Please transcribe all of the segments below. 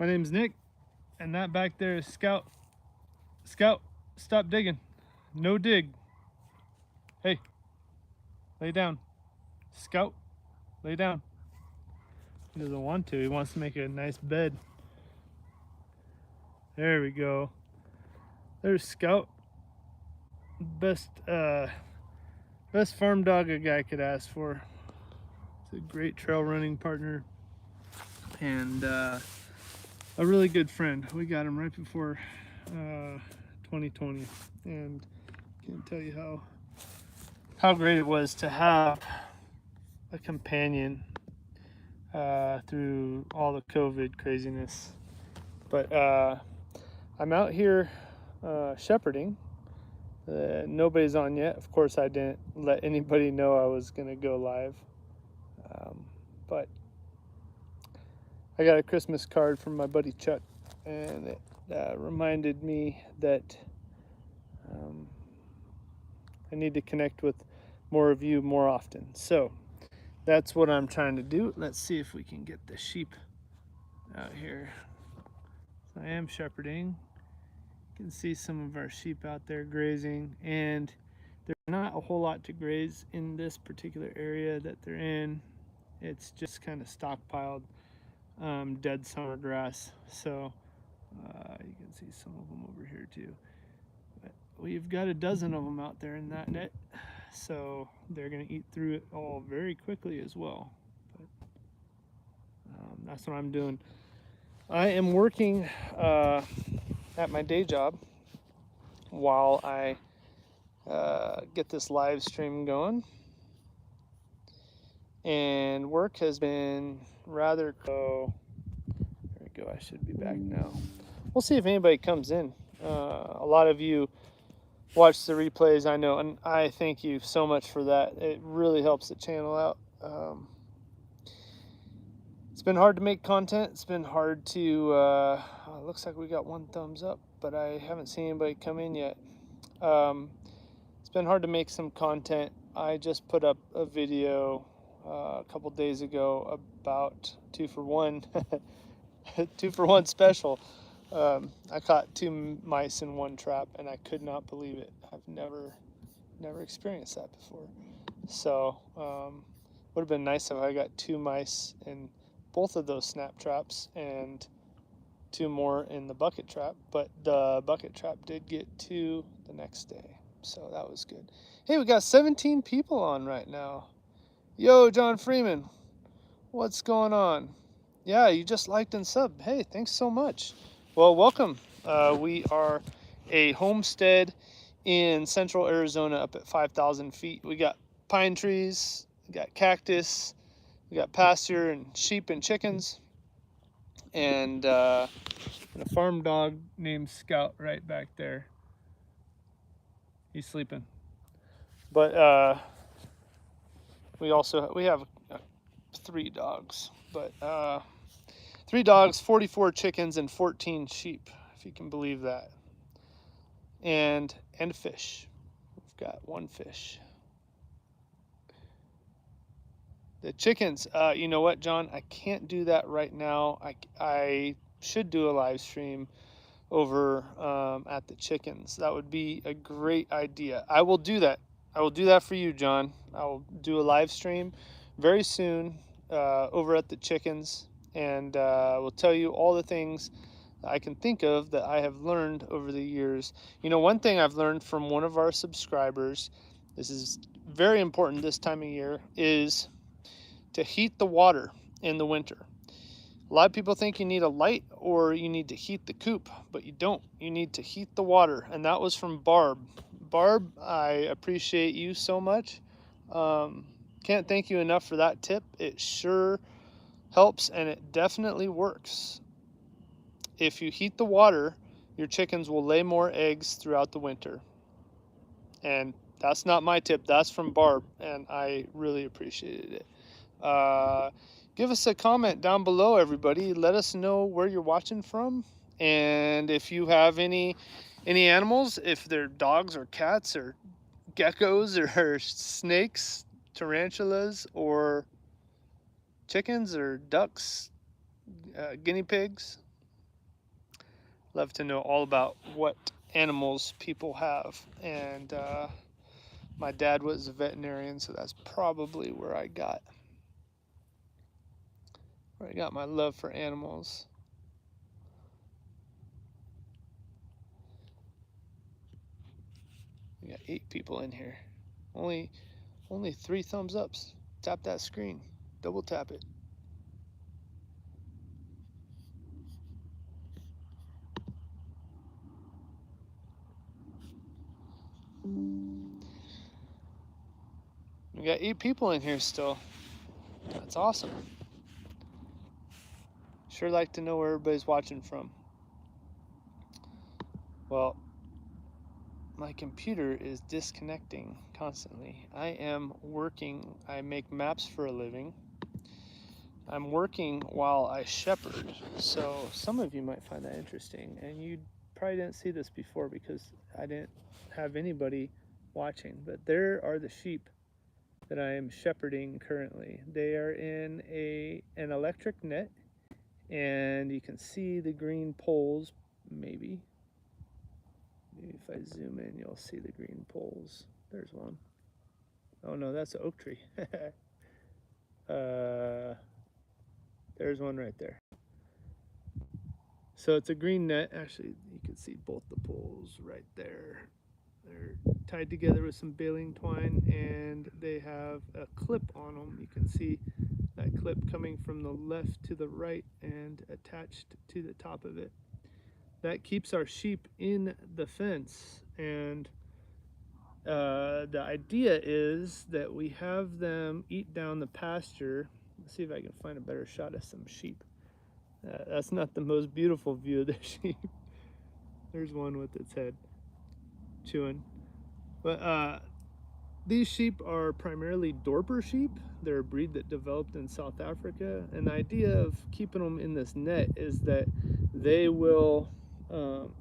My name's Nick, and that back there is Scout. Scout, stop digging. No dig. Hey, lay down. Scout, lay down. He doesn't want to. He wants to make a nice bed. There we go. There's Scout. Best farm dog a guy could ask for. It's a great trail running partner and a really good friend. We got him right before 2020, and can't tell you how great it was to have a companion through all the COVID craziness. But I'm out here shepherding. Nobody's on yet. Of course, I didn't let anybody know I was going to go live. But I got a Christmas card from my buddy Chuck, and it reminded me that I need to connect with more of you more often. So that's what I'm trying to do. Let's see if we can get the sheep out here. So I am shepherding. You can see some of our sheep out there grazing, and there's not a whole lot to graze in this particular area that they're in. It's just kind of stockpiled dead summer grass. So you can see some of them over here too. But we've got a dozen of them out there in that net, so they're going to eat through it all very quickly as well. But that's what I'm doing. I am working at my day job while I get this live stream going, and work has been rather cool. There we go. I should be back now. We'll see if anybody comes in. A lot of you watch the replays, I know, and I thank you so much for that. It really helps the channel out. It's been hard to make content. It's been hard to looks like we got one thumbs up, but I haven't seen anybody come in yet. It's been hard to make some content. I just put up a video a couple days ago about 2-for-1 2-for-1 special. I caught 2 mice in one trap, and I could not believe it. I've never experienced that before. So would have been nice if I got 2 mice in both of those snap traps and 2 more in the bucket trap, but the bucket trap did get 2 the next day, so that was good. Hey, we got 17 people on right now. Yo, John Freeman, what's going on? Yeah, you just liked and subbed. Hey, thanks so much. Well, welcome. We are a homestead in central Arizona up at 5,000 feet. We got pine trees, we got cactus, we got pasture and sheep and chickens, and a farm dog named Scout right back there. He's sleeping. But we have 3 dogs, but 3 dogs, 44 chickens, and 14 sheep, if you can believe that. And fish. We've got 1 fish. The chickens, you know what, John? I can't do that right now. I should do a live stream over at the chickens. That would be a great idea. I will do that. I will do that for you, John. I will do a live stream very soon over at the chickens, and we'll tell you all the things I can think of that I have learned over the years. You know, one thing I've learned from one of our subscribers, this is very important this time of year, is to heat the water in the winter. A lot of people think you need a light or you need to heat the coop, but you don't. You need to heat the water, and that was from Barb. Barb, I appreciate you so much. Can't thank you enough for that tip. It sure helps, and it definitely works. If you heat the water, your chickens will lay more eggs throughout the winter. And that's not my tip, that's from Barb, and I really appreciated it. Give us a comment down below, everybody. Let us know where you're watching from, and if you have any animals, if they're dogs or cats or geckos or snakes, tarantulas, or chickens or ducks, guinea pigs, Love to know all about what animals people have. And my dad was a veterinarian, so that's probably where I got my love for animals. We got 8 people in here. Only 3 thumbs ups. Tap that screen. Double tap it. We got 8 people in here still. That's awesome. Sure like to know where everybody's watching from. Well, my computer is disconnecting constantly. I am working. I make maps for a living. I'm working while I shepherd. So some of you might find that interesting. And you probably didn't see this before because I didn't have anybody watching. But there are the sheep that I am shepherding currently. They are in an electric net. And you can see the green poles, maybe. Maybe if I zoom in, you'll see the green poles. There's one. Oh no, that's an oak tree. There's one right there. So it's a green net. Actually, you can see both the poles right there. They're tied together with some baling twine, and they have a clip on them. You can see that clip coming from the left to the right and attached to the top of it. That keeps our sheep in the fence, and the idea is that we have them eat down the pasture. Let's see if I can find a better shot of some sheep. That's not the most beautiful view of the sheep. There's one with its head chewing. But these sheep are primarily Dorper sheep. They're a breed that developed in South Africa. And the idea of keeping them in this net is that they will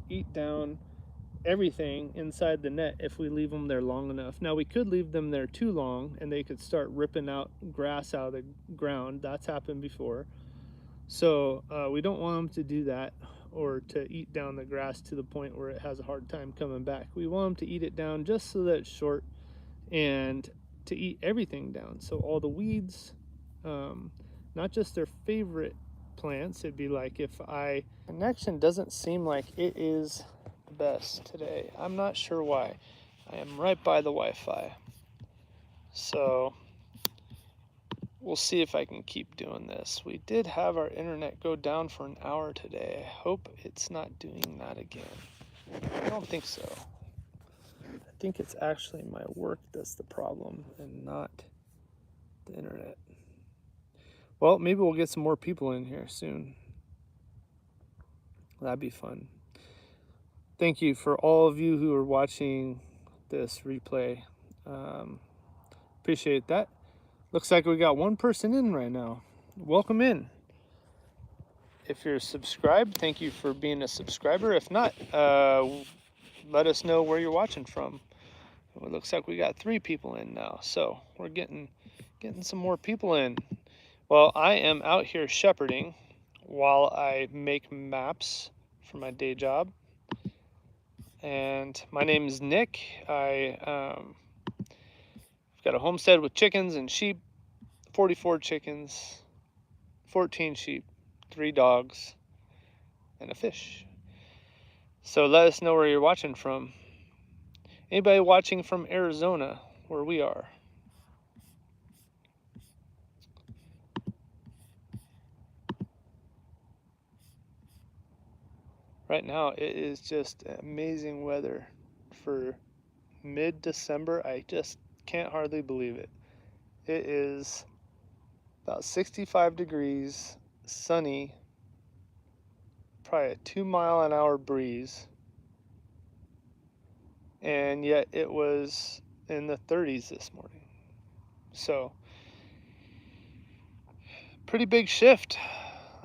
eat down everything inside the net if we leave them there long enough. Now, we could leave them there too long and they could start ripping out grass out of the ground. That's happened before. So we don't want them to do that, or to eat down the grass to the point where it has a hard time coming back. We want them to eat it down just so that it's short, and to eat everything down. So all the weeds, not just their favorite plants. It'd be like if connection doesn't seem like it is the best today. I'm not sure why. I am right by the Wi-Fi. So we'll see if I can keep doing this. We did have our internet go down for an hour today. I hope it's not doing that again. I don't think so. I think it's actually my work that's the problem and not the internet. Well, maybe we'll get some more people in here soon. That'd be fun. Thank you for all of you who are watching this replay. Appreciate that. Looks like we got one person in right now. Welcome in. If you're subscribed, thank you for being a subscriber. If not, let us know where you're watching from. It looks like we got 3 people in now, so we're getting some more people in. Well, I am out here shepherding while I make maps for my day job. And my name is Nick. I've got a homestead with chickens and sheep, 44 chickens, 14 sheep, 3 dogs, and a fish. So let us know where you're watching from. Anybody watching from Arizona, where we are? Right now, it is just amazing weather for mid-December. I just can't hardly believe it. It is about 65 degrees, sunny, probably a 2-mile-an-hour breeze, and yet it was in the 30s this morning. So, pretty big shift,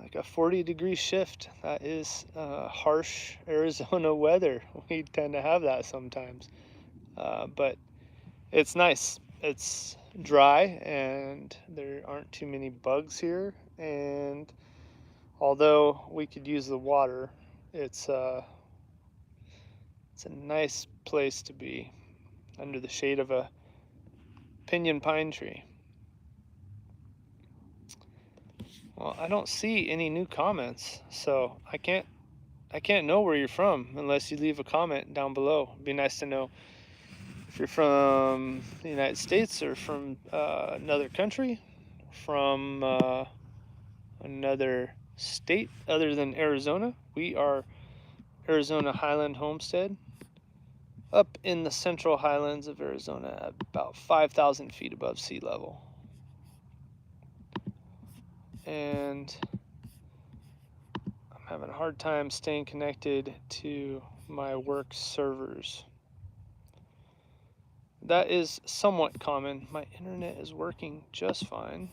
like a 40-degree shift. That is harsh Arizona weather. We tend to have that sometimes, but it's nice. It's dry and there aren't too many bugs here, and although we could use the water, It's a nice place to be under the shade of a pinyon pine tree. Well, I don't see any new comments, so I can't know where you're from unless you leave a comment down below. It'd be nice to know if you're from the United States or from another country, from another state other than Arizona. We are Arizona Highland Homestead, up in the central highlands of Arizona at about 5,000 feet above sea level. And I'm having a hard time staying connected to my work servers. That is somewhat common. My internet is working just fine.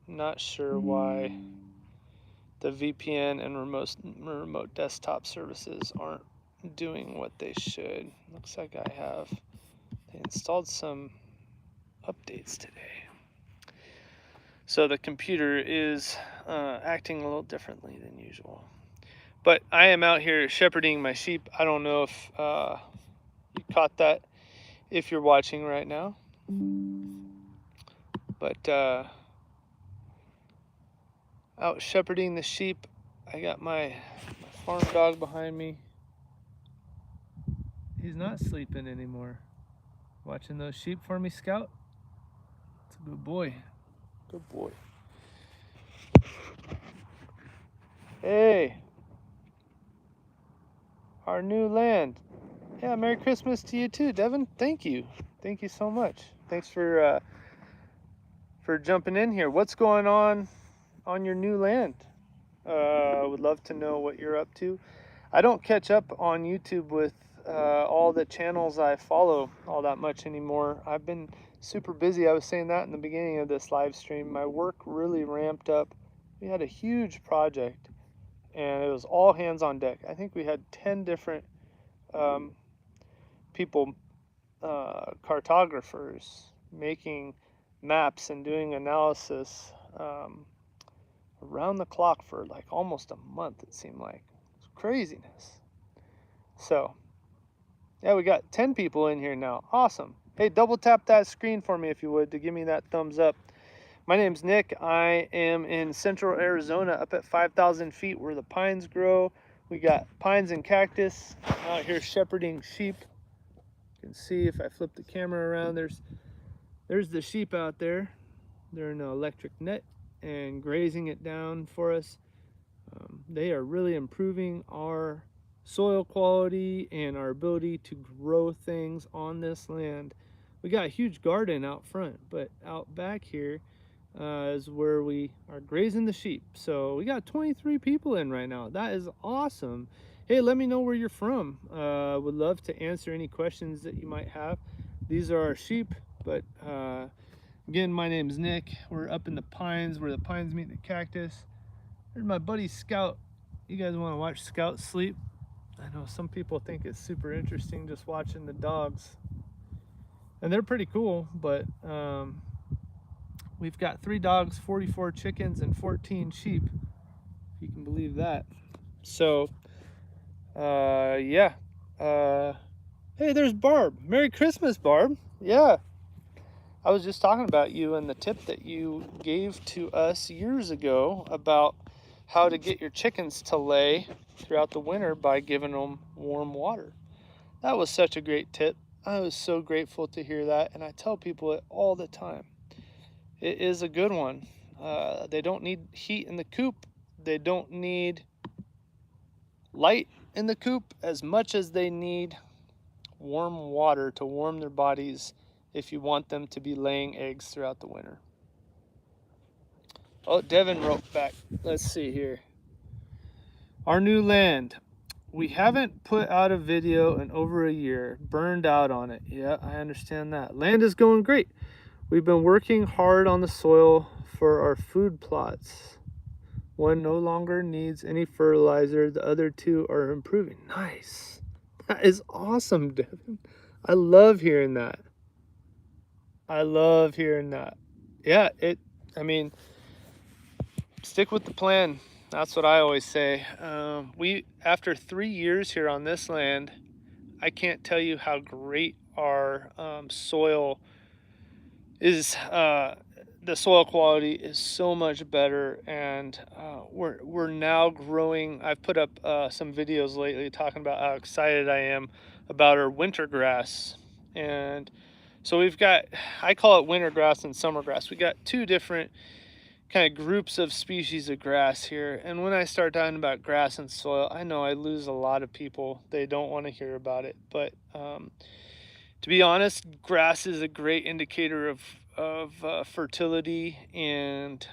Not sure why the VPN and remote desktop services aren't doing what they should. Looks like they installed some updates today. So the computer is acting a little differently than usual. But I am out here shepherding my sheep. I don't know if you caught that if you're watching right now. But out shepherding the sheep. I got my farm dog behind me. He's not sleeping anymore. Watching those sheep for me, Scout. It's a good boy. Good boy. Hey. Our new land. Yeah, Merry Christmas to you too, Devin. Thank you. Thank you so much. Thanks for jumping in here. What's going on your new land? Would love to know what you're up to. I don't catch up on YouTube with all the channels I follow all that much anymore. I've been super busy. I was saying that in the beginning of this live stream. My work really ramped up. We had a huge project and it was all hands on deck. I think we had 10 different people, cartographers, making maps and doing analysis around the clock for like almost a month, it seemed like. It's craziness. So, yeah, we got 10 people in here now. Awesome. Hey, double tap that screen for me if you would to give me that thumbs up. My name's Nick. I am in central Arizona up at 5,000 feet where the pines grow. We got pines and cactus. I'm out here shepherding sheep. You can see if I flip the camera around, there's the sheep out there. They're in an electric net and grazing it down for us. They are really improving our soil quality and our ability to grow things on this land. We got a huge garden out front, but out back here is where we are grazing the sheep. So we got 23 people in right now. That is awesome. Hey, let me know where you're from. Would love to answer any questions that you might have. These are our sheep, but again, my name's Nick. We're up in the pines where the pines meet the cactus. There's my buddy Scout. You guys want to watch Scout sleep? I know some people think it's super interesting just watching the dogs. And they're pretty cool, but we've got 3 dogs, 44 chickens, and 14 sheep, if you can believe that. So, yeah. Hey, there's Barb. Merry Christmas, Barb. Yeah. I was just talking about you and the tip that you gave to us years ago about how to get your chickens to lay throughout the winter by giving them warm water. That was such a great tip. I was so grateful to hear that, and I tell people it all the time. It is a good one. They don't need heat in the coop. They don't need light in the coop as much as they need warm water to warm their bodies if you want them to be laying eggs throughout the winter. Oh, Devin wrote back. Let's see here. Our new land. We haven't put out a video in over a year. Burned out on it. Yeah, I understand that. Land is going great. We've been working hard on the soil for our food plots. One no longer needs any fertilizer. The other 2 are improving. Nice. That is awesome, Devin. I love hearing that. I love hearing that. Yeah, I mean, stick with the plan. That's what I always say. After 3 years here on this land, I can't tell you how great our soil is. The soil quality is so much better, and we're now growing. I've put up some videos lately talking about how excited I am about our winter grass, and so we've got, I call it winter grass and summer grass. We got two different kind of groups of species of grass here. And when I start talking about grass and soil, I know I lose a lot of people. They don't want to hear about it. But to be honest, grass is a great indicator of fertility, and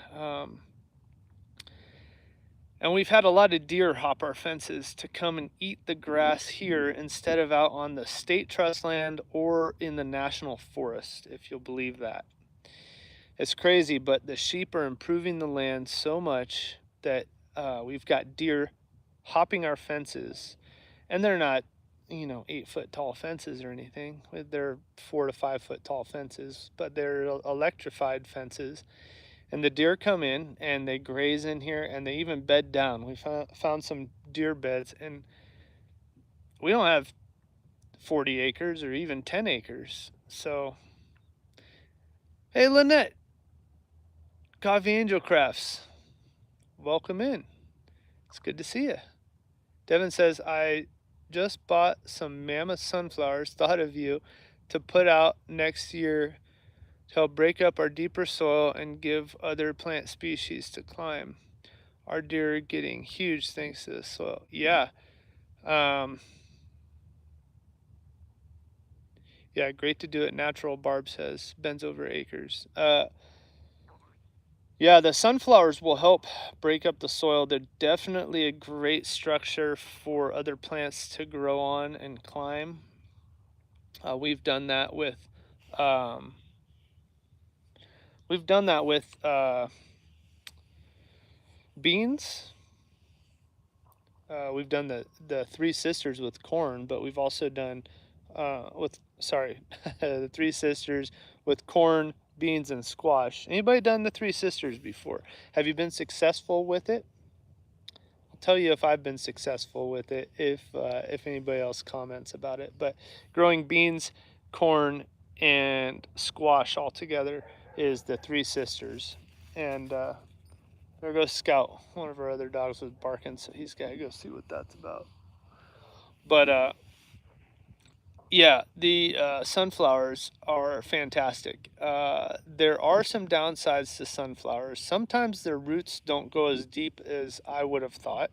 we've had a lot of deer hop our fences to come and eat the grass here instead of out on the state trust land or in the national forest, if you'll believe that. It's crazy, but the sheep are improving the land so much that we've got deer hopping our fences, and they're not, 8 foot tall fences or anything. They're 4 to 5 foot tall fences, but they're electrified fences. And the deer come in and they graze in here, and they even bed down. We found some deer beds, and we don't have 40 acres or even 10 acres. So, hey, Lynette, Coffee Angel Crafts, welcome in. It's good to see you. Devin says, I just bought some mammoth sunflowers, thought of you, to put out next year to help break up our deeper soil and give other plant species to climb. Our deer are getting huge thanks to the soil. Yeah. Yeah, great to do it natural, Barb says. Bends over acres. Yeah, the sunflowers will help break up the soil. They're definitely a great structure for other plants to grow on and climb. We've done that with um, beans. We've done the Three Sisters with corn, but we've also done the Three Sisters with corn, beans, and squash. Anybody done the Three Sisters before? Have you been successful with it? I'll tell you if I've been successful with it if anybody else comments about it. But growing beans, corn, and squash all together is the Three Sisters. And there goes Scout. One of our other dogs was barking, so he's got to go see what that's about. But yeah, the sunflowers are fantastic. There are some downsides to sunflowers. Sometimes their roots don't go as deep as I would have thought.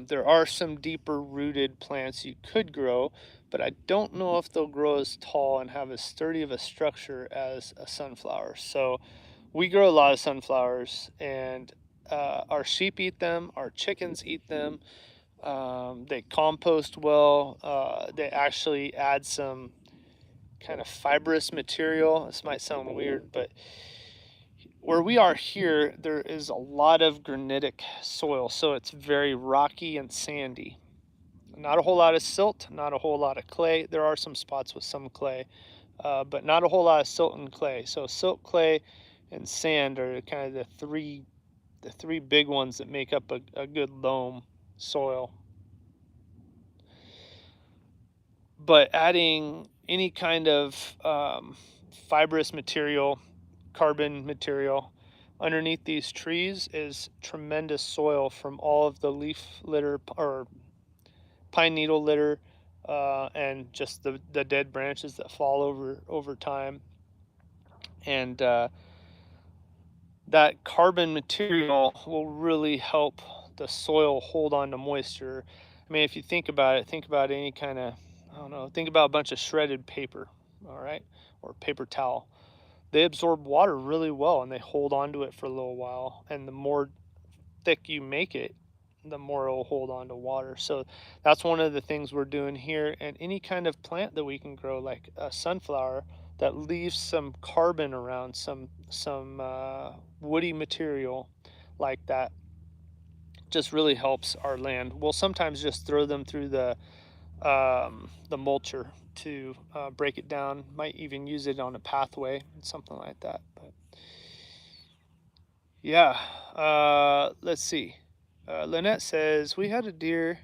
There are some deeper rooted plants you could grow, but I don't know if they'll grow as tall and have as sturdy of a structure as a sunflower. So we grow a lot of sunflowers, and our sheep eat them, our chickens eat them. They compost well. They actually add some kind of fibrous material. This might sound weird, but where we are here, there is a lot of granitic soil, so it's very rocky and sandy. Not a whole lot of silt, not a whole lot of clay. There are some spots with some clay, but not a whole lot of silt and clay. So silt, clay, and sand are kind of the three big ones that make up a good loam soil. But adding any kind of fibrous material, carbon material underneath these trees is tremendous soil from all of the leaf litter or pine needle litter, and just the dead branches that fall over time. And that carbon material will really help the soil hold on to moisture. I mean, if you think about it, think about any kind of, I don't know, think about a bunch of shredded paper, all right, or paper towel. They absorb water really well and they hold on to it for a little while. And the more thick you make it, the more it'll hold on to water. So that's one of the things we're doing here. And any kind of plant that we can grow, like a sunflower, that leaves some carbon around, some woody material like that, just really helps our land. We'll sometimes just throw them through the mulcher to break it down. Might even use it on a pathway, something like that. But yeah, let's see. Lynette says, we had a deer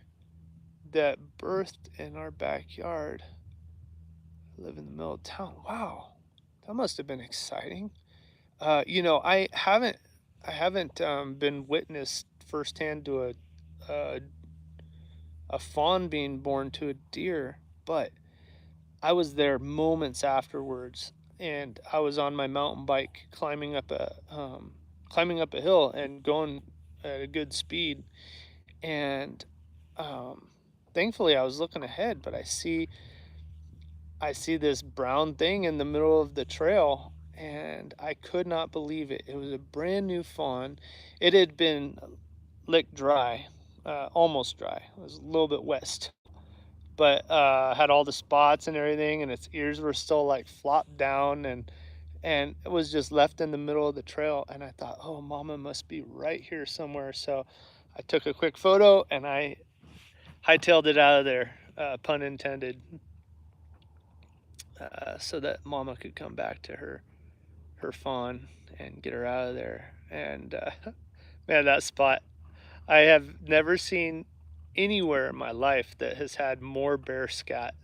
that birthed in our backyard. I live in the middle of town. Wow, that must have been exciting. I haven't been witnessed firsthand to a a fawn being born to a deer, but I was there moments afterwards, and I was on my mountain bike climbing up a hill and going at a good speed, and um, thankfully I was looking ahead, but I see this brown thing in the middle of the trail, and I could not believe it. It was a brand new fawn. It had been licked dry, almost dry. It was a little bit wet, but had all the spots and everything, and its ears were still like flopped down, and it was just left in the middle of the trail. And I thought, oh, Mama must be right here somewhere. So I took a quick photo and I hightailed it out of there, pun intended, so that Mama could come back to her fawn and get her out of there. And man, that spot, I have never seen anywhere in my life that has had more bear scat.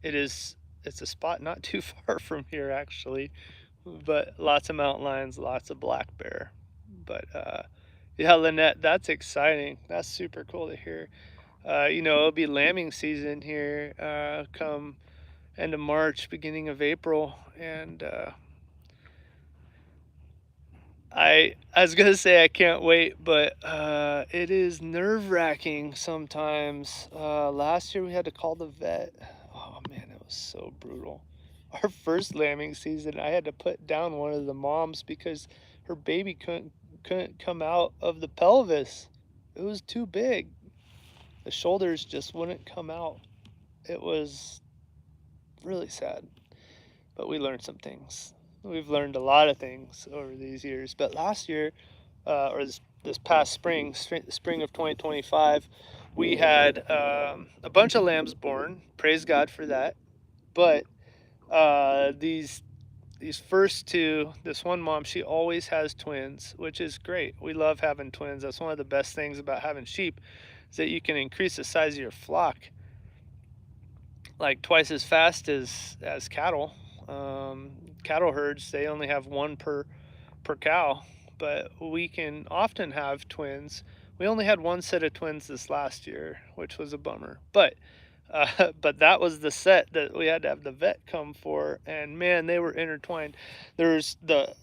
It's a spot not too far from here actually, but lots of mountain lions, lots of black bear. But yeah, Lynette, that's exciting. That's super cool to hear. It'll be lambing season here, come end of March, beginning of April, and I was gonna say I can't wait, but it is nerve-wracking sometimes. Last year we had to call the vet. Oh man, it was so brutal. Our first lambing season, I had to put down one of the moms because her baby couldn't come out of the pelvis. It was too big. The shoulders just wouldn't come out. It was really sad, but we learned some things. We've learned a lot of things over these years. But last year, or this past spring of 2025, we had a bunch of lambs born. Praise God for that. But these first two, this one mom, she always has twins, which is great. We love having twins. That's one of the best things about having sheep, is that you can increase the size of your flock like twice as fast as cattle. Cattle herds, they only have one per cow, but we can often have twins. We only had one set of twins this last year, which was a bummer. But that was the set that we had to have the vet come for, and man, they were intertwined. There's the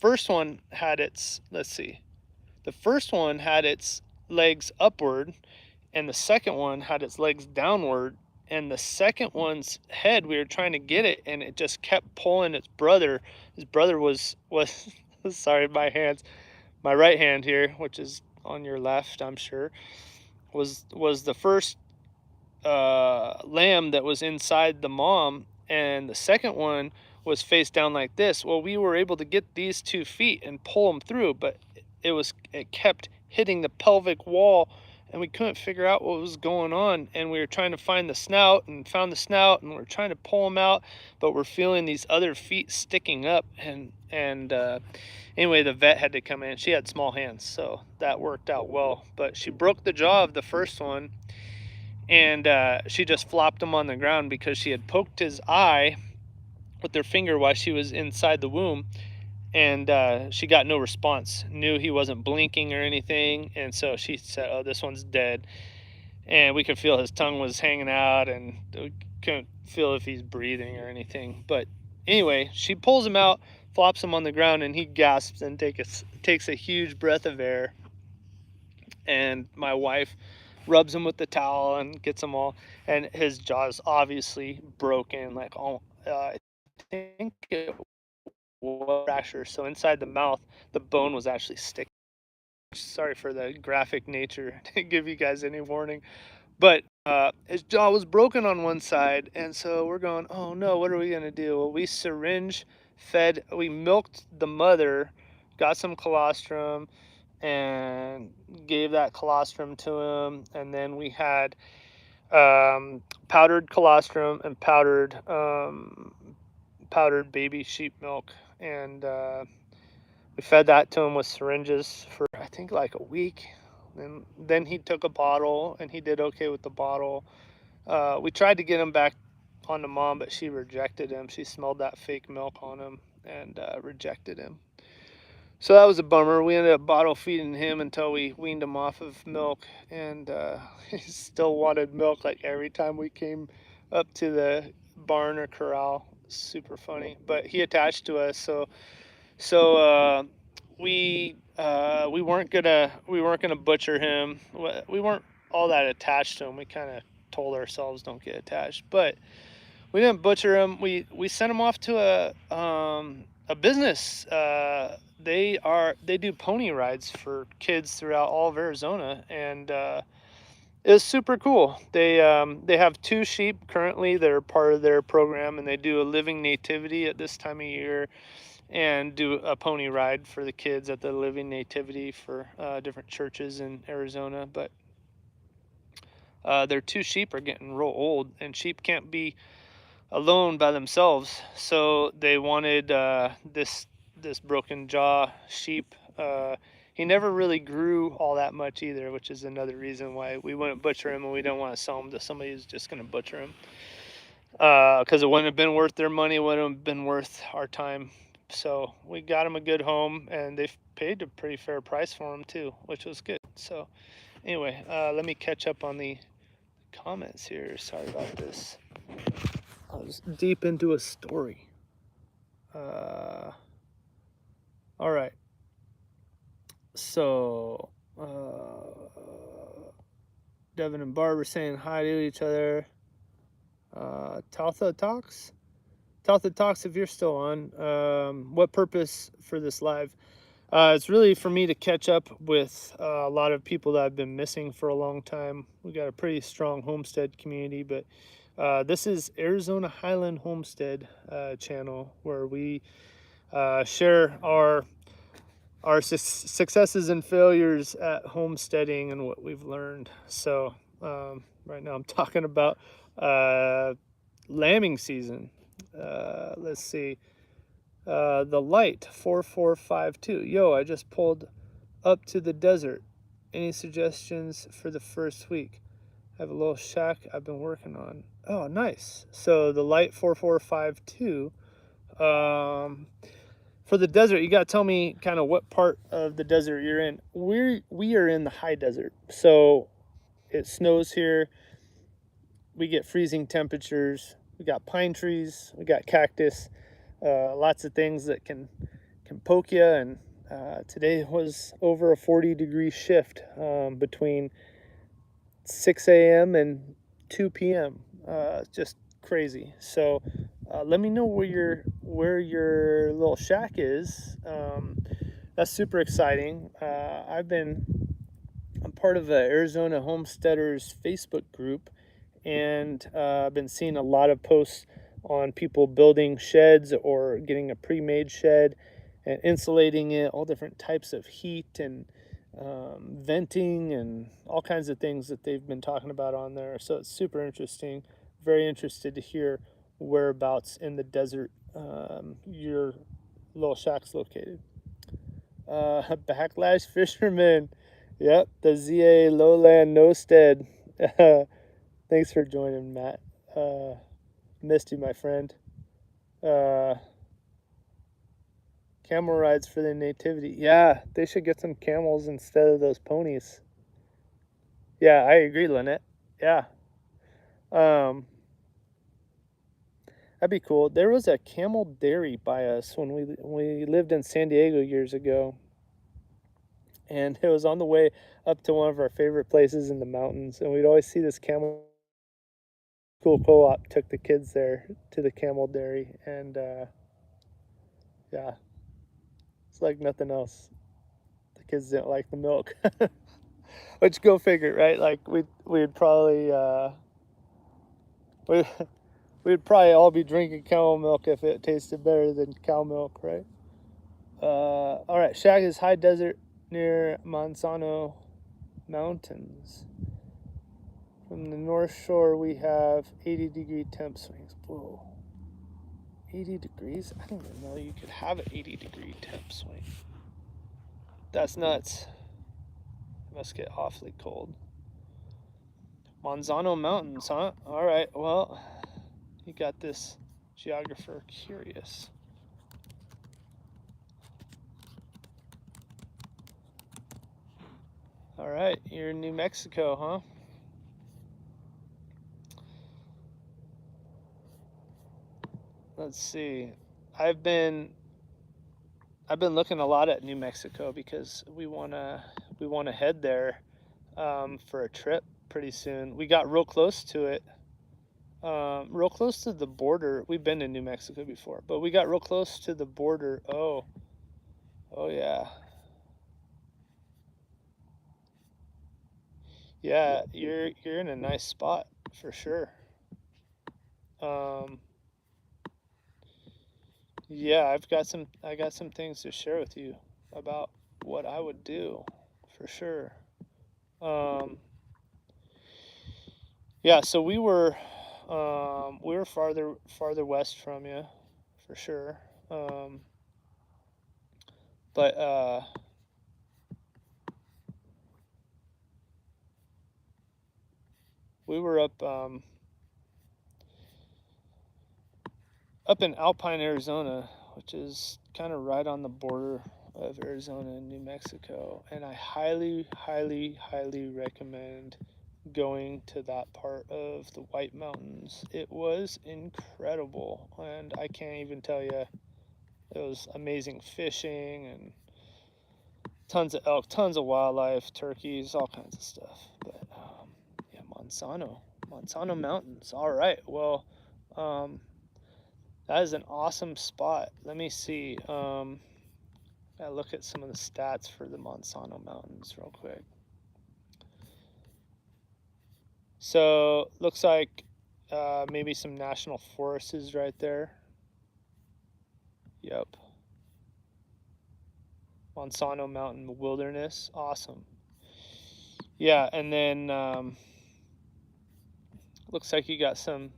first one had its let's see, the first one had its legs upward, and the second one had its legs downward. And the second one's head, we were trying to get it, and it just kept pulling its brother. His brother was sorry, my right hand here, which is on your left, I'm sure, was the first lamb that was inside the mom, and the second one was face down like this. Well, we were able to get these 2 feet and pull them through, but it kept hitting the pelvic wall, and we couldn't figure out what was going on. And we were trying to find the snout, and found the snout, and we're trying to pull them out, but we're feeling these other feet sticking up. And anyway, the vet had to come in. She had small hands, so that worked out well. But she broke the jaw of the first one, and she just flopped him on the ground because she had poked his eye with her finger while she was inside the womb, and she got no response, knew he wasn't blinking or anything, and so she said, oh, this one's dead. And we could feel his tongue was hanging out, and we couldn't feel if he's breathing or anything. But anyway, she pulls him out, flops him on the ground, and he gasps and takes a huge breath of air. And my wife rubs him with the towel and gets him all, and his jaw is obviously broken, like I think it was fracture. So inside the mouth, the bone was actually sticking. Sorry for the graphic nature. I didn't give you guys any warning, but his jaw was broken on one side, and so we're going, oh no, what are we gonna do? Well, we milked the mother, got some colostrum, and gave that colostrum to him. And then we had powdered colostrum and powdered baby sheep milk, and we fed that to him with syringes for I think like a week. And then he took a bottle, and he did okay with the bottle. We tried to get him back on the mom, but she rejected him. She smelled that fake milk on him and rejected him. So that was a bummer. We ended up bottle feeding him until we weaned him off of milk, and he still wanted milk like every time we came up to the barn or corral. Super funny, but he attached to us, so we weren't gonna butcher him. We weren't all that attached to him. We kind of told ourselves don't get attached, but we didn't butcher him. We sent him off to a business. They do pony rides for kids throughout all of Arizona, and it was super cool. They have 2 sheep currently that are part of their program, and they do a living nativity at this time of year, and do a pony ride for the kids at the living nativity for different churches in Arizona. But their 2 sheep are getting real old, and sheep can't be alone by themselves, so they wanted this broken jaw sheep. He never really grew all that much either, which is another reason why we wouldn't butcher him, and we don't want to sell him to somebody who's just going to butcher him, because it wouldn't have been worth their money, wouldn't have been worth our time. So we got him a good home, and they've paid a pretty fair price for him too, which was good. So anyway, let me catch up on the comments here. Sorry about this. I was deep into a story. All right. So, Devin and Barbara saying hi to each other. Taltha Talks. Taltha Talks, if you're still on. What purpose for this live? It's really for me to catch up with a lot of people that I've been missing for a long time. We got a pretty strong homestead community, but this is Arizona Highland Homestead channel, where we share our successes and failures at homesteading and what we've learned. So right now I'm talking about lambing season. Let's see. The light 4452. Yo, I just pulled up to the desert. Any suggestions for the first week? I have a little shack I've been working on. Oh, nice. So the light 4452. For the desert, you got to tell me kind of what part of the desert you're in. We are in the high desert. So it snows here. We get freezing temperatures. We got pine trees. We got cactus. Lots of things that can poke you. And today was over a 40-degree shift between 6 a.m. and 2 p.m. Just crazy. So let me know where your little shack is. That's super exciting. I'm part of the Arizona Homesteaders Facebook group, and I've been seeing a lot of posts on people building sheds or getting a pre-made shed and insulating it, all different types of heat and venting and all kinds of things that they've been talking about on there. So it's super interesting. Very interested to hear whereabouts in the desert your little shack's located. Backlash Fisherman. Yep, the ZA Lowland Nomestead. Thanks for joining, Matt. Missed you, my friend. Camel rides for the nativity. Yeah, they should get some camels instead of those ponies. Yeah, I agree, Lynette. Yeah. That'd be cool. There was a camel dairy by us when we lived in San Diego years ago. And it was on the way up to one of our favorite places in the mountains. And we'd always see this camel. School co-op took the kids there to the camel dairy. And yeah, it's like nothing else. The kids didn't like the milk. Which, go figure, right? Like we'd probably we'd probably all be drinking camel milk if it tasted better than cow milk, right? All right, shack is high desert near Manzano Mountains. From the North Shore, we have 80-degree temp swings. Whoa, 80 degrees? I didn't even know you could have an 80-degree temp swing. That's nuts. Must get awfully cold. Manzano Mountains, huh? All right. Well, you got this geographer curious. All right, you're in New Mexico, huh? Let's see. I've been I've been looking a lot at New Mexico because we wanna head there for a trip pretty soon. We got real close to it, real close to the border. We've been to New Mexico before, but we got real close to the border. Oh yeah, yeah. You're in a nice spot for sure. Um, yeah, I got some things to share with you about what I would do for sure. Um, yeah, so we were farther west from you for sure. Um, but we were up in Alpine, Arizona, which is kind of right on the border of Arizona and New Mexico, and I highly, highly, highly recommend going to that part of the White Mountains. It was incredible, and I can't even tell you. It was amazing fishing and tons of elk, tons of wildlife, turkeys, all kinds of stuff. But yeah, Manzano Mountains. All right, well, um, that is an awesome spot. Let me see. I look at some of the stats for the Manzano Mountains real quick. So looks like maybe some national forests right there. Yep. Manzano Mountain Wilderness. Awesome. Yeah, and then looks like you got some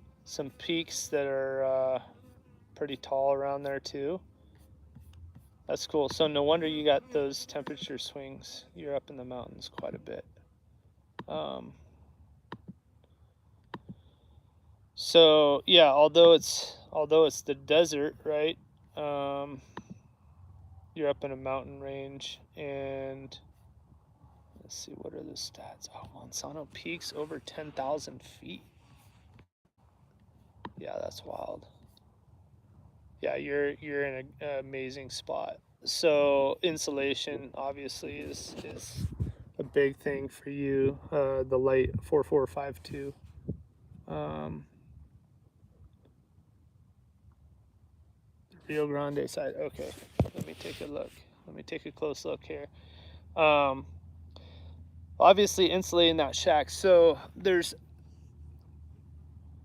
peaks that are pretty tall around there too. That's cool. So no wonder you got those temperature swings. You're up in the mountains quite a bit. Um, so yeah, although it's the desert, right? Um, you're up in a mountain range, and let's see, what are the stats? Oh, Manzano peaks over 10,000 feet. Yeah, that's wild. Yeah, you're in an amazing spot. So insulation obviously is a big thing for you. The light 4452. Um, Rio Grande side. Okay, let me take a look. Let me take a close look here. Um, obviously insulating that shack. So there's.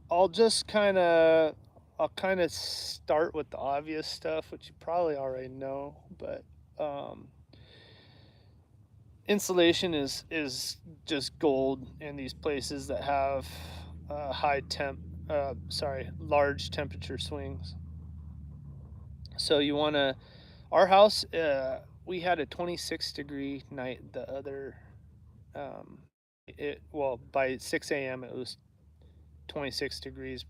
I'll just kind of. I'll kind of start with the obvious stuff, which you probably already know, but um, insulation is just gold in these places that have large temperature swings. So you want to. Our house, we had a 26-degree night the other. Um, by 6 a.m. it was 26 degrees,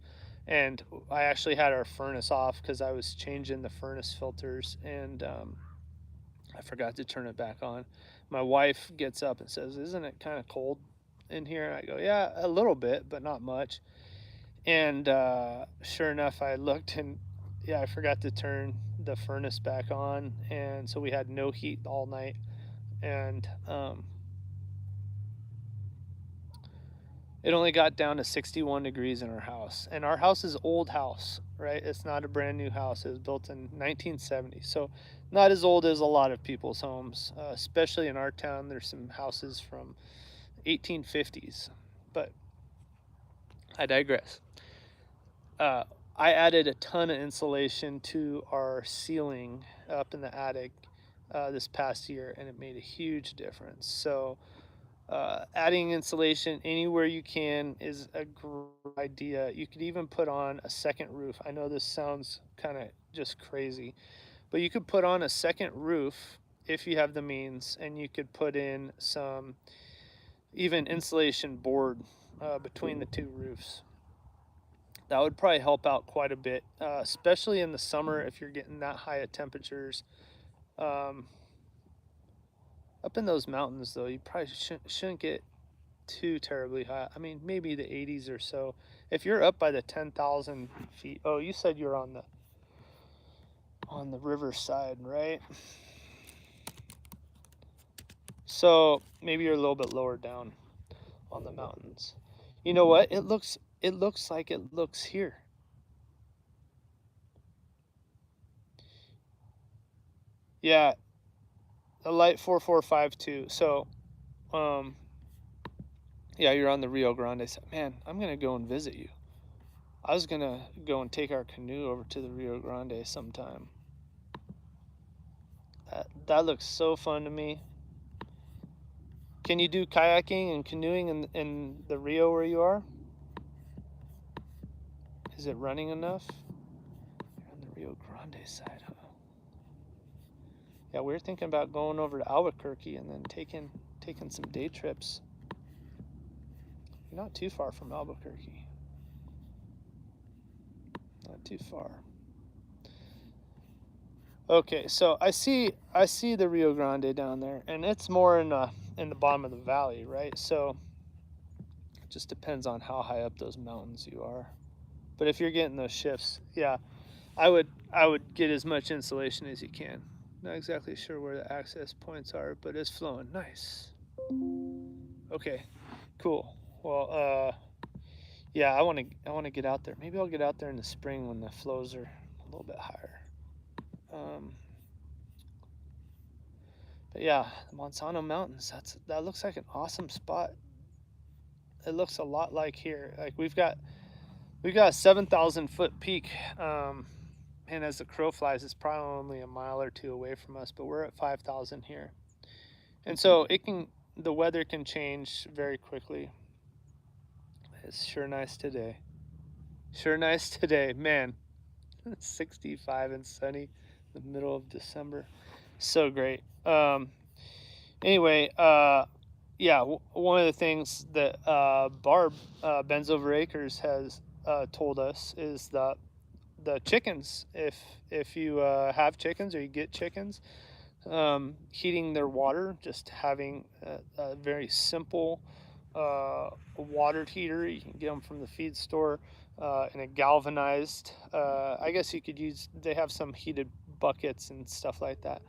and I actually had our furnace off because I was changing the furnace filters, and I forgot to turn it back on. My wife gets up and says, "Isn't it kind of cold in here?" And I go, "Yeah, a little bit, but not much." And sure enough, I looked and yeah, I forgot to turn the furnace back on, and so we had no heat all night. And it only got down to 61 degrees in our house. And our house is old house, right? It's not a brand new house. It was built in 1970. So not as old as a lot of people's homes, especially in our town. There's some houses from 1850s. But I digress. Uh, I added a ton of insulation to our ceiling up in the attic this past year, and it made a huge difference. So adding insulation anywhere you can is a great idea. You could even put on a second roof. I know this sounds kind of just crazy, but you could put on a second roof if you have the means, and you could put in some even insulation board between the two roofs. That would probably help out quite a bit, especially in the summer if you're getting that high of temperatures. Um, Up in those mountains, though, you probably shouldn't get too terribly hot. I mean, maybe the 80s or so. If you're up by the 10,000 feet, oh, you said you're on the river side, right? So maybe you're a little bit lower down on the mountains. You know what? It looks like it looks here. Yeah, a light 4452. So, um, yeah, you're on the Rio Grande side. Man, I'm gonna go and visit you. I was gonna go and take our canoe over to the Rio Grande sometime. That looks so fun to me. Can you do kayaking and canoeing in the Rio where you are? Is it running enough? You're on the Rio Grande side, huh? Yeah, we're thinking about going over to Albuquerque and then taking some day trips. You're not too far from Albuquerque. Not too far. Okay, so I see the Rio Grande down there, and it's more in the bottom of the valley, right? So it just depends on how high up those mountains you are. But if you're getting those shifts, yeah, I would get as much insulation as you can. Not exactly sure where the access points are, but it's flowing nice. Okay, cool. Well, yeah, I want to get out there. Maybe I'll get out there in the spring when the flows are a little bit higher. Um, but yeah, the Monsanto Mountains. That looks like an awesome spot. It looks a lot like here. Like we've got a 7,000-foot peak. And as the crow flies, it's probably only a mile or two away from us, but we're at 5,000 here. And so the weather can change very quickly. It's sure nice today. Sure nice today, man. 65 and sunny, the middle of December. So great. Anyway, yeah, one of the things that Barb Benz Over Acres has told us is that the chickens, if you have chickens or you get chickens, heating their water, just having a very simple water heater. You can get them from the feed store in a galvanized. I guess you could use. They have some heated buckets and stuff like that.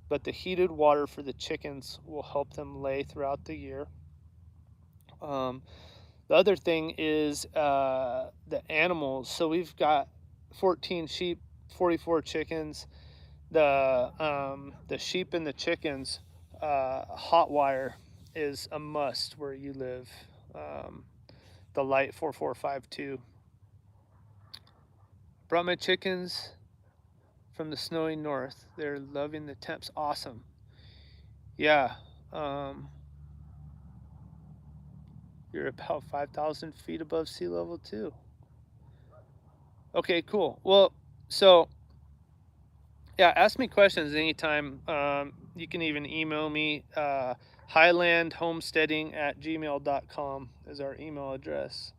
But the heated water for the chickens will help them lay throughout the year. Um, the other thing is the animals. So we've got 14 sheep, 44 chickens. The sheep and the chickens, hot wire is a must where you live. Um, the light 4452. Brought my chickens from the snowy north. They're loving the temps. Awesome. Yeah. Um, you're about 5,000 feet above sea level too. Okay, cool. Well, so yeah, ask me questions anytime. You can even email me. Highlandhomesteading@gmail.com is our email address.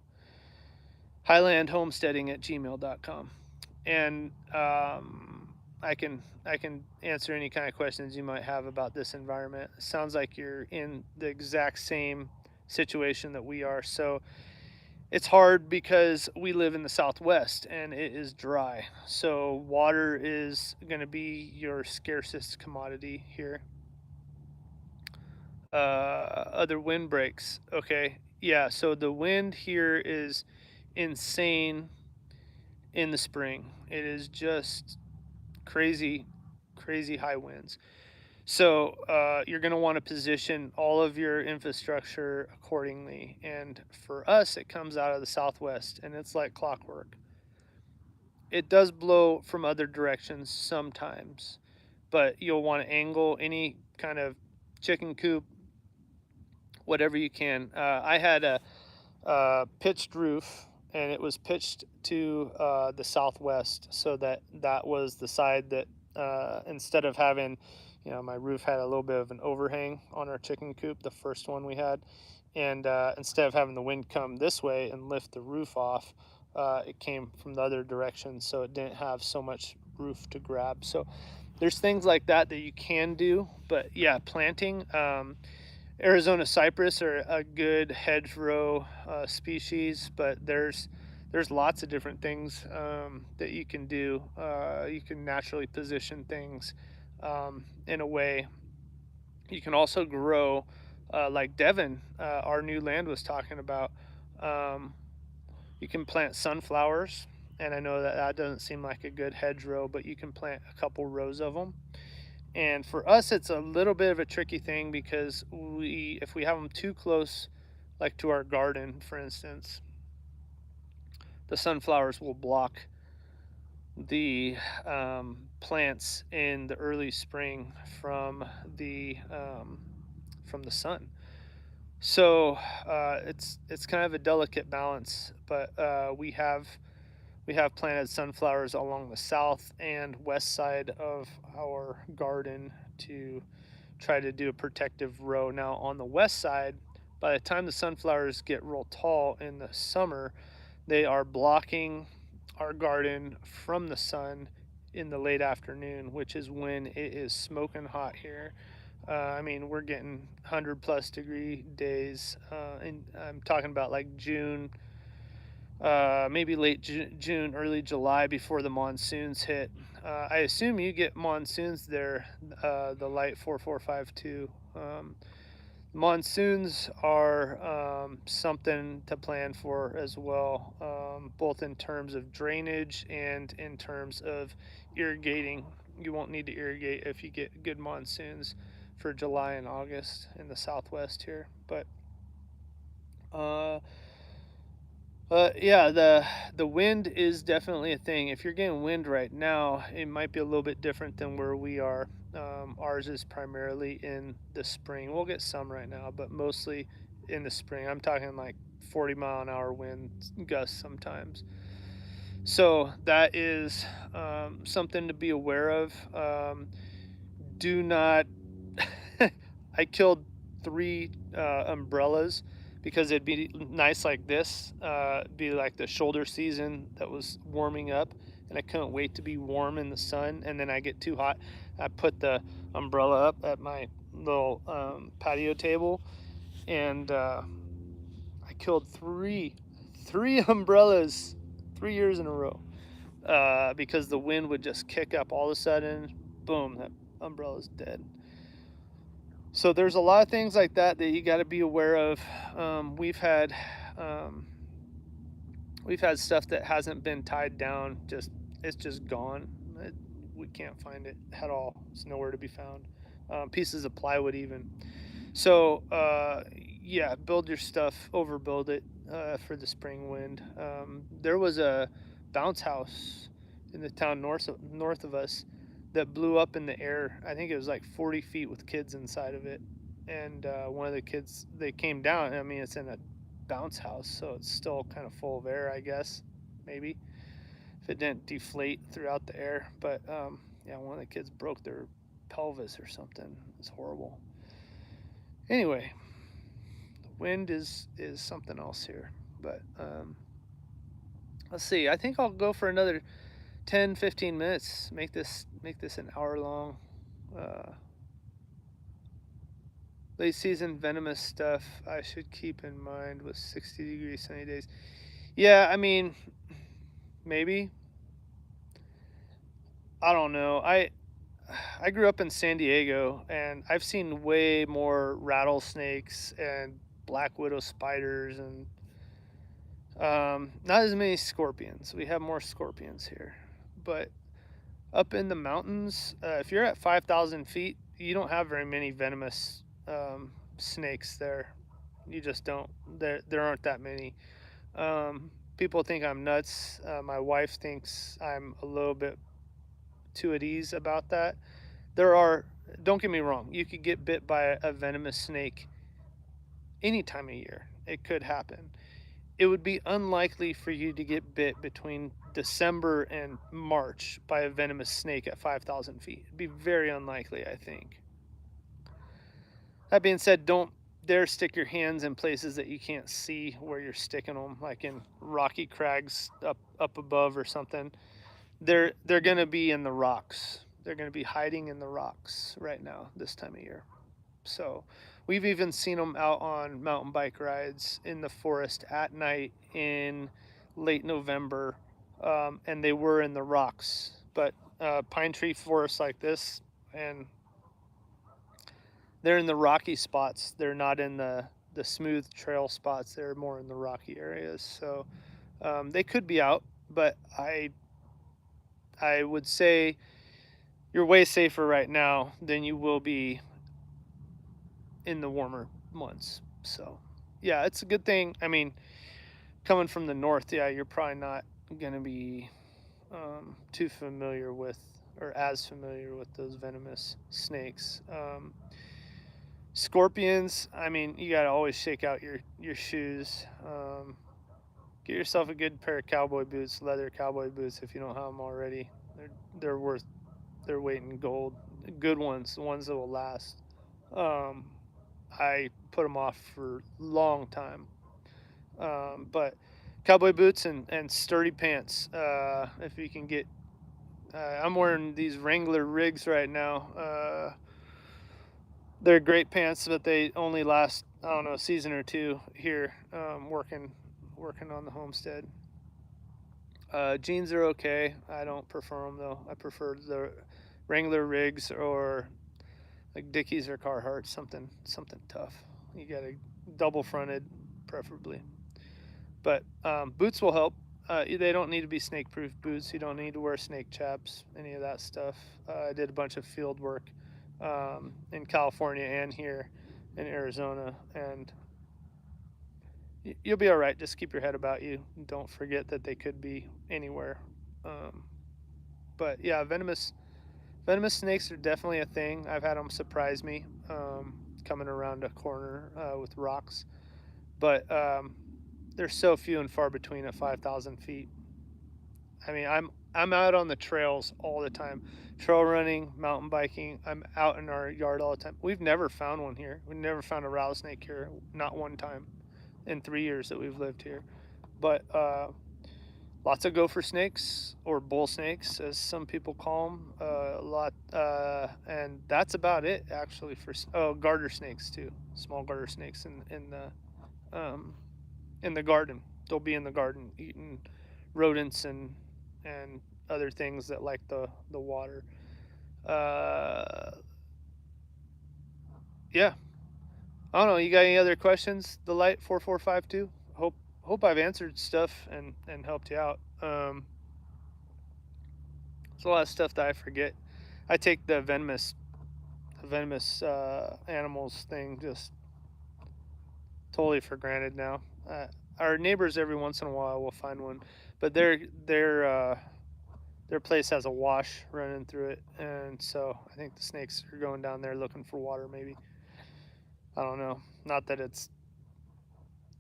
Highlandhomesteading@gmail.com. And I can answer any kind of questions you might have about this environment. It sounds like you're in the exact same situation that we are. So it's hard because we live in the Southwest and it is dry. So water is going to be your scarcest commodity here. Other wind breaks. Okay. Yeah. So the wind here is insane in the spring. It is just crazy, crazy high winds. So you're going to want to position all of your infrastructure accordingly. And for us, it comes out of the Southwest, and it's like clockwork. It does blow from other directions sometimes, but you'll want to angle any kind of chicken coop, whatever you can. I had a pitched roof, and it was pitched to the southwest, so that was the side that instead of having My roof had a little bit of an overhang on our chicken coop, the first one we had, and instead of having the wind come this way and lift the roof off, it came from the other direction, so it didn't have so much roof to grab. So there's things like that that you can do, but yeah, planting. Arizona cypress are a good hedgerow species, but there's lots of different things that you can do. You can naturally position things in a way. You can also grow, like Devin, our new land was talking about. Um, you can plant sunflowers, and I know that that doesn't seem like a good hedgerow, but you can plant a couple rows of them. And for us, it's a little bit of a tricky thing because if we have them too close, like to our garden, for instance, the sunflowers will block the plants in the early spring from the sun. So it's kind of a delicate balance, but we have planted sunflowers along the south and west side of our garden to try to do a protective row. Now on the west side, by the time the sunflowers get real tall in the summer, they are blocking our garden from the sun in the late afternoon, which is when it is smoking hot here. I mean, we're getting 100+ degree days, and I'm talking about like June, maybe late June, early July before the monsoons hit. I assume you get monsoons there, the light 4452. Monsoons are something to plan for as well, both in terms of drainage and in terms of irrigating. You won't need to irrigate if you get good monsoons for July and August in the southwest here. But uh, yeah, the wind is definitely a thing. If you're getting wind right now, it might be a little bit different than where we are. Ours is primarily in the spring. We'll get some right now, but mostly in the spring. I'm talking like 40-mile-an-hour wind gusts sometimes. So that is something to be aware of. Do not. I killed three umbrellas because it'd be nice like this, be like the shoulder season that was warming up, and I couldn't wait to be warm in the sun. And then I get too hot. I put the umbrella up at my little patio table, and I killed three umbrellas 3 years in a row because the wind would just kick up all of a sudden. Boom, that umbrella's dead. So there's a lot of things like that that you got to be aware of. Um, we've had stuff that hasn't been tied down. It's just gone. We can't find it at all. It's nowhere to be found. Pieces of plywood even. So yeah, build your stuff, overbuild it for the spring wind. There was a bounce house in the town north of us that blew up in the air. I think it was like 40 feet with kids inside of it. And one of the kids, they came down. I mean, it's in a bounce house, so it's still kind of full of air, I guess, maybe, if it didn't deflate throughout the air. But yeah, one of the kids broke their pelvis or something. It's horrible. Anyway, the wind is something else here. But let's see. I think I'll go for another 10-15 minutes. Make this an hour long. Late season venomous stuff I should keep in mind with 60-degree sunny days. Yeah, I mean, maybe. I don't know. I grew up in San Diego, and I've seen way more rattlesnakes and black widow spiders, and not as many scorpions. We have more scorpions here, but up in the mountains, if you're at 5,000 feet, you don't have very many venomous snakes there. You just don't. There aren't that many. People think I'm nuts. My wife thinks I'm a little bit too at ease about that. There are. Don't get me wrong. You could get bit by a venomous snake any time of year. It could happen. it would be unlikely for you to get bit between December and March by a venomous snake at 5,000 feet. It'd be very unlikely, I think. That being said, don't dare stick your hands in places that you can't see where you're sticking them, like in rocky crags up above or something. They're going to be in the rocks. They're going to be hiding in the rocks right now this time of year. So we've even seen them out on mountain bike rides in the forest at night in late November, and they were in the rocks. But pine tree forests like this, and they're in the rocky spots. They're not in the smooth trail spots. They're more in the rocky areas. So they could be out, but I would say you're way safer right now than you will be in the warmer months. So, yeah, it's a good thing. I mean, coming from the north, yeah, you're probably not going to be too familiar with or as familiar with those venomous snakes. Scorpions, I mean, you got to always shake out your shoes. Get yourself a good pair of cowboy boots, leather cowboy boots if you don't have them already. They're worth their weight in gold. Good ones, the ones that will last. Um, I put them off for a long time. But cowboy boots and sturdy pants. If you can get, I'm wearing these Wrangler rigs right now. They're great pants, but they only last, I don't know, a season or two here, working on the homestead. Jeans are okay. I don't prefer them though. I prefer the Wrangler rigs or like Dickies or Carhartt, something tough. You got a double fronted, preferably. But boots will help. They don't need to be snake proof boots. You don't need to wear snake chaps, any of that stuff. I did a bunch of field work in California and here in Arizona, and you'll be all right. Just keep your head about you. Don't forget that they could be anywhere. Um, but yeah, venomous snakes are definitely a thing. I've had them surprise me coming around a corner with rocks, but they're so few and far between at 5,000 feet. I mean, I'm out on the trails all the time, trail running, mountain biking. I'm out in our yard all the time. We've never found one here. We've never found a rattlesnake here, not one time, in 3 years that we've lived here. But lots of gopher snakes or bull snakes, as some people call them. A lot, and that's about it actually. For garter snakes too, small garter snakes um, in the garden. They'll be in the garden eating rodents and other things that like the water. Uh, yeah, I don't know. You got any other questions? The light 4452. Hope I've answered stuff and helped you out. There's a lot of stuff that I forget. I take the venomous animals thing just totally for granted now. Our neighbors every once in a while will find one, but their place has a wash running through it, and so I think the snakes are going down there looking for water. Maybe, I don't know. Not that it's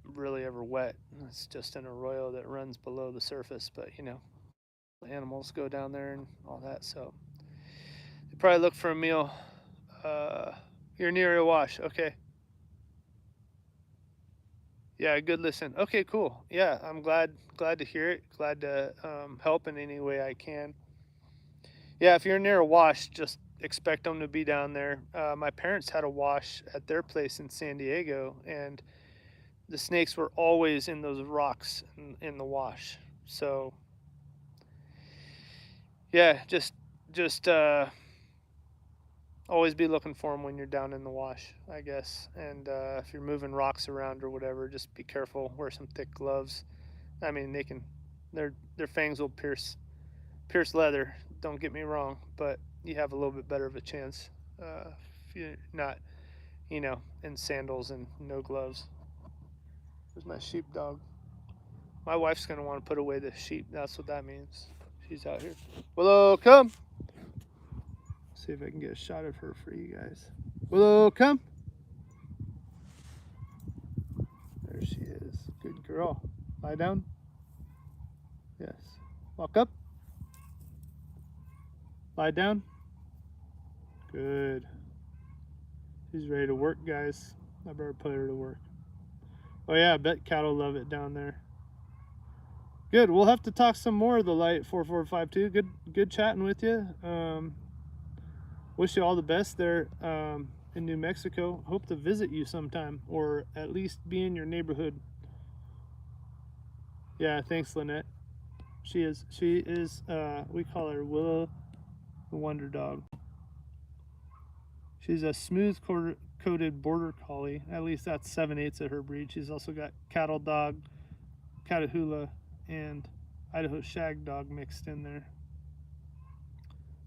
really ever wet. It's just an arroyo that runs below the surface, but animals go down there and all that. So they probably look for a meal. Uh, you're near a wash. Okay. Yeah, good listen. Okay, cool. Yeah, I'm glad to hear it. Glad to help in any way I can. Yeah, if you're near a wash, just expect them to be down there. My parents had a wash at their place in San Diego, and the snakes were always in those rocks in the wash. So yeah, just always be looking for them when you're down in the wash, I guess. And if you're moving rocks around or whatever, just be careful. Wear some thick gloves. I mean, their fangs will pierce leather. Don't get me wrong, but you have a little bit better of a chance if you're not, in sandals and no gloves. There's my sheepdog. My wife's gonna want to put away the sheep. That's what that means. She's out here. Willow, come. See if I can get a shot of her for you guys. Willow, come. There she is. Good girl. Lie down. Yes. Walk up. Lie down. Good. She's ready to work, guys. I better put her to work. Oh yeah, I bet cattle love it down there. Good. We'll have to talk some more of the light 4452. Good chatting with you. Wish you all the best there in New Mexico. Hope to visit you sometime, or at least be in your neighborhood. Yeah, thanks, Lynette. She is we call her Willow the Wonder Dog. She's a smooth coated border collie. At least that's 7/8 of her breed. She's also got cattle dog, Catahoula, and Idaho shag dog mixed in there.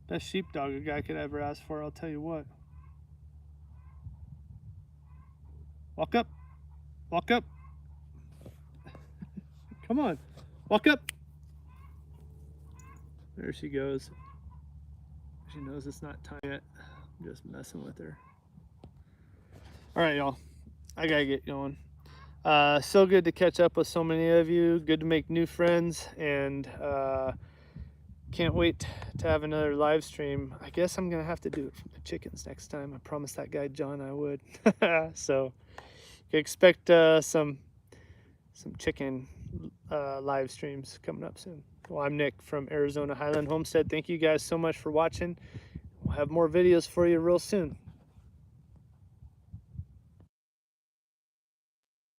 Best sheepdog a guy could ever ask for, I'll tell you what. Walk up. Walk up. Come on. Walk up. There she goes. She knows it's not time yet. I'm just messing with her. All right, y'all. I gotta get going. So good to catch up with so many of you. Good to make new friends, and can't wait to have another live stream. I guess I'm gonna have to do it for the chickens next time. I promised that guy John I would. So you can expect some chicken live streams coming up soon. Well, I'm Nick from Arizona Highland Homestead. Thank you guys so much for watching. We'll have more videos for you real soon.